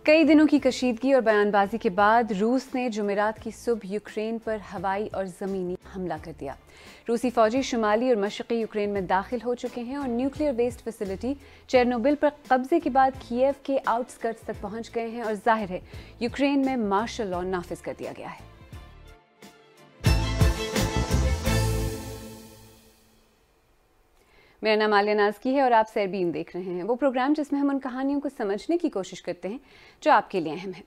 कई दिनों की कशीदगी और बयानबाजी के बाद रूस ने जुमेरात की सुबह यूक्रेन पर हवाई और ज़मीनी हमला कर दिया। रूसी फौजी शुमाली और मशरक़ी यूक्रेन में दाखिल हो चुके हैं और न्यूक्लियर वेस्ट फैसिलिटी चेरनोबिल पर कब्जे के बाद कीव के आउटस्कर्ट्स तक पहुंच गए हैं और जाहिर है यूक्रेन में मार्शल लॉ नाफिज कर दिया गया है। मेरा नाम आलिया नाज़की है और आप सरबीन देख रहे हैं, वो प्रोग्राम जिसमें हम उन कहानियों को समझने की कोशिश करते हैं जो आपके लिए अहम है।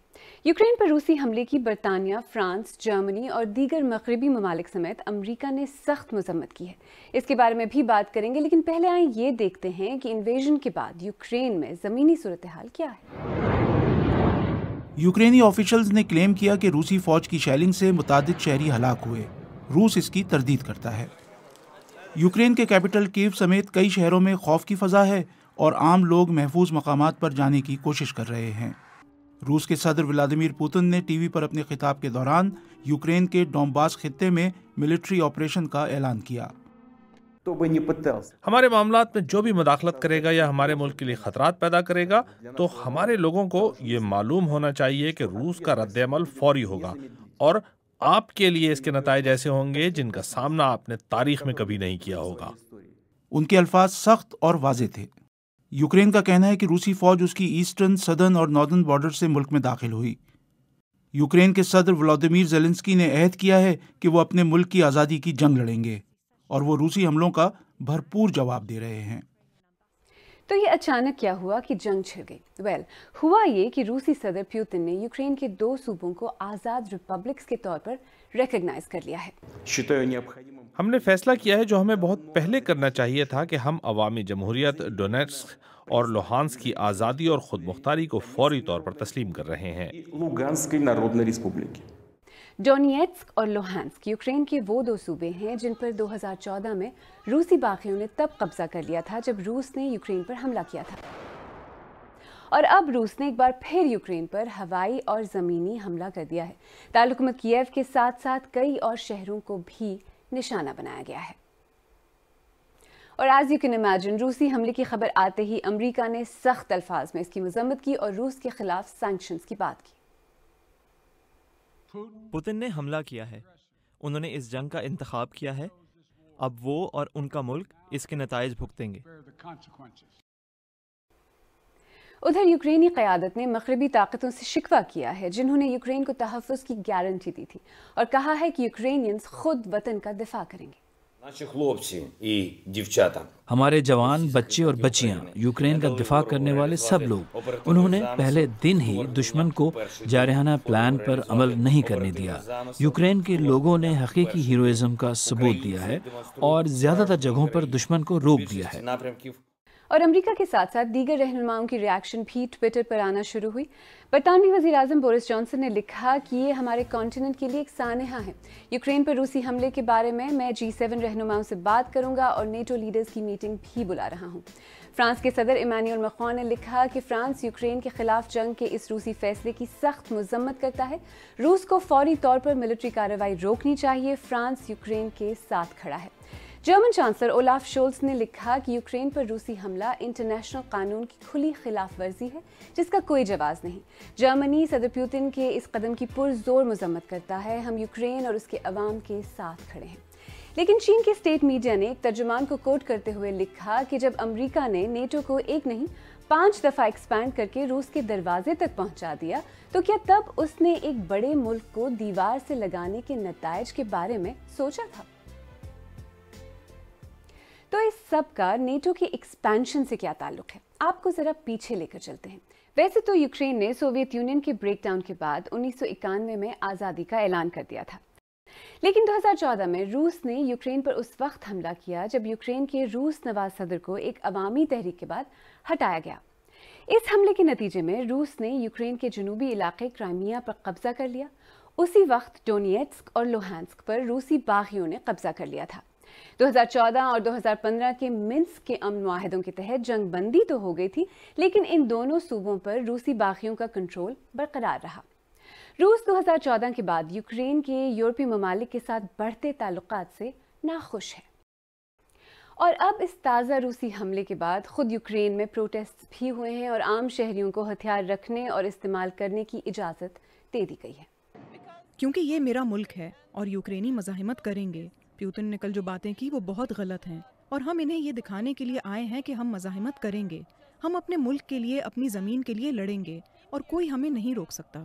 यूक्रेन पर रूसी हमले की बरतानिया, फ्रांस, जर्मनी और दीगर मगरबी ममालिक समेत अमरीका ने सख्त मजम्मत की है। इसके बारे में भी बात करेंगे, लेकिन पहले आए ये देखते हैं कि इन्वेजन के बाद यूक्रेन में ज़मीनी सूरत हाल क्या है। यूक्रेनी ऑफिशियल्स ने क्लेम किया कि रूसी फौज की शेलिंग से मुतादिद शहरी हलाक हुए। रूस इसकी तरदीद करता है। यूक्रेन के कैपिटल कीव समेत कई शहरों में खौफ की फजा है और आम लोग महफूज मकामात पर जाने की कोशिश कर रहे हैं। रूस के सदर व्लादिमीर पुतिन ने टीवी पर अपने खिताब के दौरान यूक्रेन के डोंबास खित्ते में मिलिट्री ऑपरेशन का ऐलान किया। हमारे मामलात में जो भी मुदाखलत करेगा या हमारे मुल्क के लिए खतरात पैदा करेगा, तो हमारे लोगों को ये मालूम होना चाहिए कि रूस का रद्द-ए-अमल फौरी होगा और आपके लिए इसके नताइज ऐसे होंगे जिनका सामना आपने तारीख में कभी नहीं किया होगा। उनके अल्फाज सख्त और वाज़े थे। यूक्रेन का कहना है कि रूसी फौज उसकी ईस्टर्न, सदर्न और नॉर्दर्न बॉर्डर से मुल्क में दाखिल हुई। यूक्रेन के सदर व्लादिमीर ज़ेलेंस्की ने अहद किया है कि वो अपने मुल्क की आज़ादी की जंग लड़ेंगे और वो रूसी हमलों का भरपूर जवाब दे रहे हैं। तो ये अचानक क्या हुआ कि जंग छिड़ गई? हुआ ये कि रूसी सदर पुतिन ने यूक्रेन के 2 सूबों को आज़ाद रिपब्लिक्स के तौर पर रिकॉग्नाइज कर लिया है। हमने फैसला किया है जो हमें बहुत पहले करना चाहिए था कि हम अवामी जमहूरियत डोनेट्स्क और लुहांस्क की आज़ादी और खुद मुख्तारी को फौरी तौर पर तस्लीम कर रहे हैं। डोनेट्स्क और लुहांस्क यूक्रेन के वो 2 सूबे हैं जिन पर 2014 में रूसी बागियों ने तब कब्जा कर लिया था जब रूस ने यूक्रेन पर हमला किया था, और अब रूस ने एक बार फिर यूक्रेन पर हवाई और ज़मीनी हमला कर दिया है। दारुलहुकूमत कीव के साथ साथ कई और शहरों को भी निशाना बनाया गया है। और एज यू कैन इमेजिन, रूसी हमले की खबर आते ही अमरीका ने सख्त अल्फाज में इसकी मजम्मत की और रूस के खिलाफ सैंक्शंस की बात की। पुतिन ने हमला किया है, उन्होंने इस जंग का इंतखाब किया है, अब वो और उनका मुल्क इसके नताइज भुगतेंगे। उधर यूक्रेनी क़यादत ने मग़रबी ताकतों से शिकवा किया है जिन्होंने यूक्रेन को तहफ़्फ़ुज़ की गारंटी दी थी और कहा है कि यूक्रेनियंस खुद वतन का दिफा करेंगे। हमारे जवान, बच्चे और बच्चियां, यूक्रेन का दिफा करने वाले सब लोग, उन्होंने पहले दिन ही दुश्मन को जारहाना प्लान पर अमल नहीं करने दिया। यूक्रेन के लोगों ने हकीकी हीरोइज्म का सबूत दिया है और ज्यादातर जगहों पर दुश्मन को रोक दिया है। और अमेरिका के साथ साथ दीगर रहनुमाओं की रिएक्शन भी ट्विटर पर आना शुरू हुई। बरतानवी वज़ीर आज़म बोरिस जॉनसन ने लिखा कि ये हमारे कॉन्टिनेंट के लिए एक सानहा है। यूक्रेन पर रूसी हमले के बारे में मैं G7 रहनुमाओं से बात करूंगा और नेटो लीडर्स की मीटिंग भी बुला रहा हूं। फ्रांस के सदर इमानुएल मैक्रोन ने लिखा कि फ्रांस यूक्रेन के खिलाफ जंग के इस रूसी फैसले की सख्त मजम्मत करता है। रूस को फौरी तौर पर मिलिट्री कार्रवाई रोकनी चाहिए। फ्रांस यूक्रेन के साथ खड़ा है। जर्मन चांसलर ओलाफ शोल्स ने लिखा कि यूक्रेन पर रूसी हमला इंटरनेशनल कानून की खुली खिलाफ वर्जी है जिसका कोई जवाब नहीं। जर्मनी सदर पुतिन के इस कदम की पुरजोर मजम्मत करता है। हम यूक्रेन और उसके अवाम के साथ खड़े हैं। लेकिन चीन के स्टेट मीडिया ने एक तर्जुमान को कोट करते हुए लिखा कि जब अमेरिका ने नेटो को एक नहीं 5 दफा एक्सपैंड करके रूस के दरवाजे तक पहुंचा दिया, तो क्या तब उसने एक बड़े मुल्क को दीवार से लगाने के नताइज के बारे में सोचा था? तो इस सब का नेटो के एक्सपेंशन से क्या ताल्लुक है? आपको जरा पीछे लेकर चलते हैं। वैसे तो यूक्रेन ने सोवियत यूनियन के ब्रेकडाउन के बाद 1991 में आज़ादी का ऐलान कर दिया था, लेकिन 2014 में रूस ने यूक्रेन पर उस वक्त हमला किया जब यूक्रेन के रूस नवाज सदर को एक अवामी तहरीक के बाद हटाया गया। इस हमले के नतीजे में रूस ने यूक्रेन के जनूबी इलाके क्राइमिया पर कब्जा कर लिया। उसी वक्त डोनेट्स्क और लुहांस्क पर रूसी बागियों ने कब्जा कर लिया था। 2014 और 2015 के मिन्स्क के अमन मुआहदों के तहत जंग बंदी तो हो गई थी, लेकिन इन दोनों सूबों पर रूसी बागियों का कंट्रोल बरकरार रहा। रूस 2014 के बाद यूक्रेन के यूरोपीय ममालिक के साथ बढ़ते ताल्लुकात से नाखुश है اور اب اس تازہ روسی حملے کے بعد خود یوکرین میں پروٹیسٹ بھی ہوئے ہیں اور عام شہریوں کو ہتھیار رکھنے اور استعمال کرنے کی اجازت دے دی گئی ہے. کیونکہ یہ میرا ملک ہے اور یوکرینی مزاحمت کریں گے. پیوتن نے کل جو باتیں کی وہ بہت غلط ہیں اور ہم انہیں یہ دکھانے کے لیے آئے ہیں کہ ہم مزاحمت کریں گے. ہم اپنے ملک کے لیے، اپنی زمین کے لیے لڑیں گے اور کوئی ہمیں نہیں روک سکتا.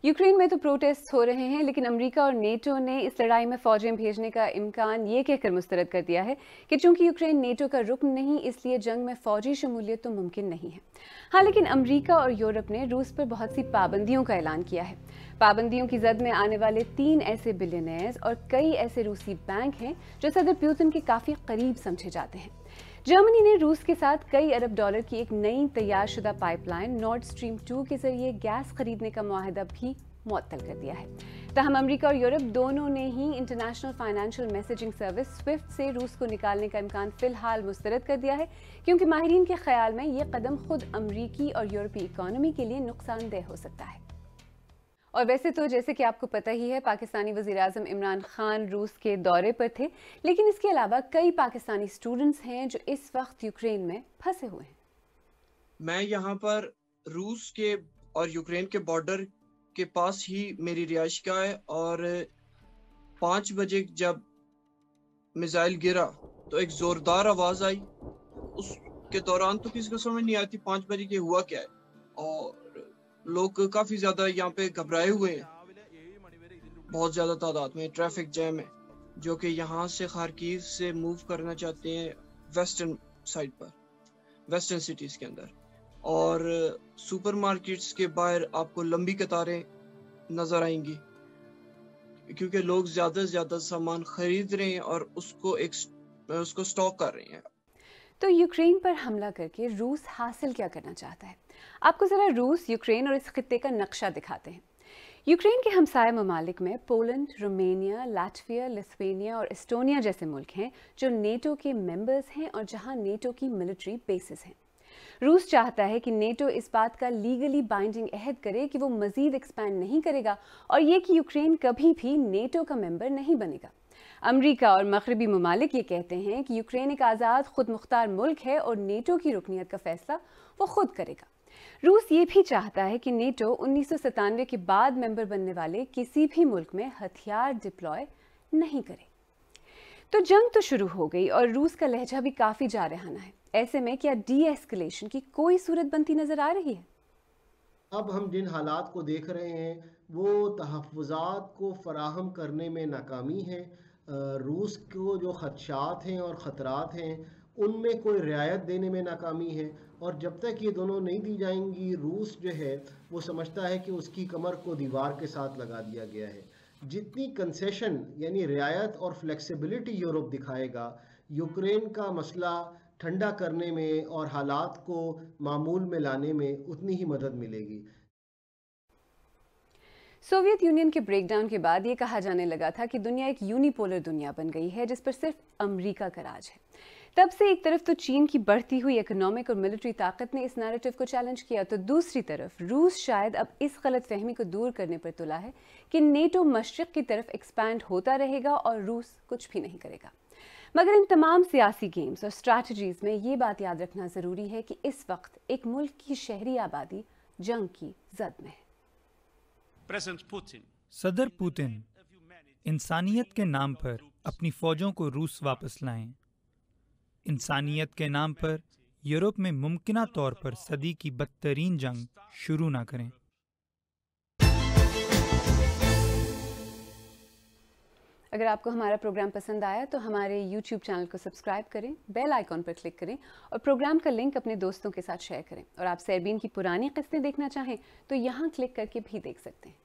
یوکرین میں تو پروٹیسٹ ہو رہے ہیں، لیکن امریکہ اور نیٹو نے اس لڑائی میں فوجیں بھیجنے کا امکان یہ کہہ کر مسترد کر دیا ہے کہ چونکہ یوکرین نیٹو کا رکن نہیں، اس لیے جنگ میں فوجی شمولیت تو ممکن نہیں ہے. ہاں، لیکن امریکہ اور یورپ نے روس پر بہت سی پابندیوں کا اعلان کیا ہے. پابندیوں کی زد میں آنے والے 3 ایسے بلینئرز اور کئی ایسے روسی بینک ہیں جو صدر پیوتن کے کافی قریب سمجھے جاتے ہیں. جرمنی نے روس کے ساتھ کئی ارب ڈالر کی ایک نئی تیار شدہ پائپ لائن نارڈ اسٹریم 2 کے ذریعے گیس خریدنے کا معاہدہ بھی معطل کر دیا ہے. تاہم امریکہ اور یورپ دونوں نے ہی international financial messaging service SWIFT سے روس کو نکالنے کا امکان فی الحال مسترد کر دیا ہے، کیونکہ ماہرین کے خیال میں یہ قدم خود امریکی اور یورپی اکانومی کے لیے نقصان دہ ہو سکتا ہے. اور ویسے تو جیسے کہ آپ کو پتہ ہی ہے، پاکستانی وزیراعظم عمران خان روس کے دورے پر تھے، لیکن اس کے علاوہ کئی پاکستانی اسٹوڈنٹس ہیں جو اس وقت یوکرین میں پھنسے ہوئے ہیں. میں یہاں پر روس کے اور یوکرین کے بارڈر کے پاس ہی میری رہائش گاہ ہے، اور 5 بجے جب میزائل گرا تو ایک زوردار آواز آئی. اس کے دوران تو کسی کو سمجھ نہیں آتی 5 بجے کے ہوا کیا ہے، اور لوگ کافی زیادہ یہاں پہ گھبرائے ہوئے ہیں. بہت زیادہ تعداد میں ٹریفک جیم ہے، جو کہ یہاں سے خارکیو سے موو کرنا چاہتے ہیں ویسٹرن سائڈ پر، ویسٹرن سٹیز کے اندر. اور سپر مارکیٹس کے باہر آپ کو لمبی قطاریں نظر آئیں گی، کیونکہ لوگ زیادہ سے زیادہ سامان خرید رہے ہیں اور اس کو سٹاک کر رہے ہیں. تو یوکرین پر حملہ کر کے روس حاصل کیا کرنا چاہتا ہے؟ آپ کو ذرا روس، یوکرین اور اس خطے کا نقشہ دکھاتے ہیں. یوکرین کے ہمسائے ممالک میں پولینڈ، رومینیا، لیٹویا، لتھوینیا اور اسٹونیا جیسے ملک ہیں جو نیٹو کے ممبرز ہیں اور جہاں نیٹو کی ملٹری بیسز ہیں. روس چاہتا ہے کہ نیٹو اس بات کا لیگلی بائنڈنگ عہد کرے کہ وہ مزید ایکسپینڈ نہیں کرے گا، اور یہ کہ یوکرین کبھی بھی نیٹو کا ممبر نہیں بنے گا. امریکہ اور مغربی ممالک یہ کہتے ہیں کہ یوکرین ایک آزاد خود مختار ملک ہے اور نیٹو کی رکنیت کا فیصلہ وہ خود کرے گا. روس یہ بھی چاہتا ہے کہ نیٹو 1997 کے بعد ممبر بننے والے کسی بھی ملک میں ہتھیار ڈپلوائے نہیں کرے. تو جنگ تو شروع ہو گئی اور روس کا لہجہ بھی کافی جارحانہ ہے. ایسے میں کیا ڈی ایسکلیشن کی کوئی صورت بنتی نظر آ رہی ہے؟ اب ہم جن حالات کو دیکھ رہے ہیں وہ تحفظات کو فراہم کرنے میں ناکامی ہے. روس کو جو خدشات ہیں اور خطرات ہیں ان میں کوئی رعایت دینے میں ناکامی ہے، اور جب تک یہ دونوں نہیں دی جائیں گی روس جو ہے وہ سمجھتا ہے کہ اس کی کمر کو دیوار کے ساتھ لگا دیا گیا ہے. جتنی کنسیشن یعنی رعایت اور فلیکسیبلٹی یورپ دکھائے گا، یوکرین کا مسئلہ ٹھنڈا کرنے میں اور حالات کو معمول میں لانے میں اتنی ہی مدد ملے گی. سوویت یونین کے بریک ڈاؤن کے بعد یہ کہا جانے لگا تھا کہ دنیا ایک یونیپولر دنیا بن گئی ہے جس پر صرف امریکہ کا راج ہے. تب سے ایک طرف تو چین کی بڑھتی ہوئی اکنامک اور ملٹری طاقت نے اس نیریٹو کو چیلنج کیا، تو دوسری طرف روس شاید اب اس غلط فہمی کو دور کرنے پر تلا ہے کہ نیٹو مشرق کی طرف ایکسپینڈ ہوتا رہے گا اور روس کچھ بھی نہیں کرے گا. مگر ان تمام سیاسی گیمز اور اسٹریٹجیز میں یہ بات یاد رکھنا ضروری ہے کہ اس وقت ایک ملک کی شہری آبادی جنگ کی زد میں ہے. صدر پوتن انسانیت کے نام پر اپنی فوجوں کو روس واپس لائیں. انسانیت کے نام پر یورپ میں ممکنہ طور پر صدی کی بدترین جنگ شروع نہ کریں. اگر آپ کو ہمارا پروگرام پسند آیا تو ہمارے یوٹیوب چینل کو سبسکرائب کریں، بیل آئیکن پر کلک کریں اور پروگرام کا لنک اپنے دوستوں کے ساتھ شیئر کریں. اور آپ سیربین کی پرانی قسطیں دیکھنا چاہیں تو یہاں کلک کر کے بھی دیکھ سکتے ہیں.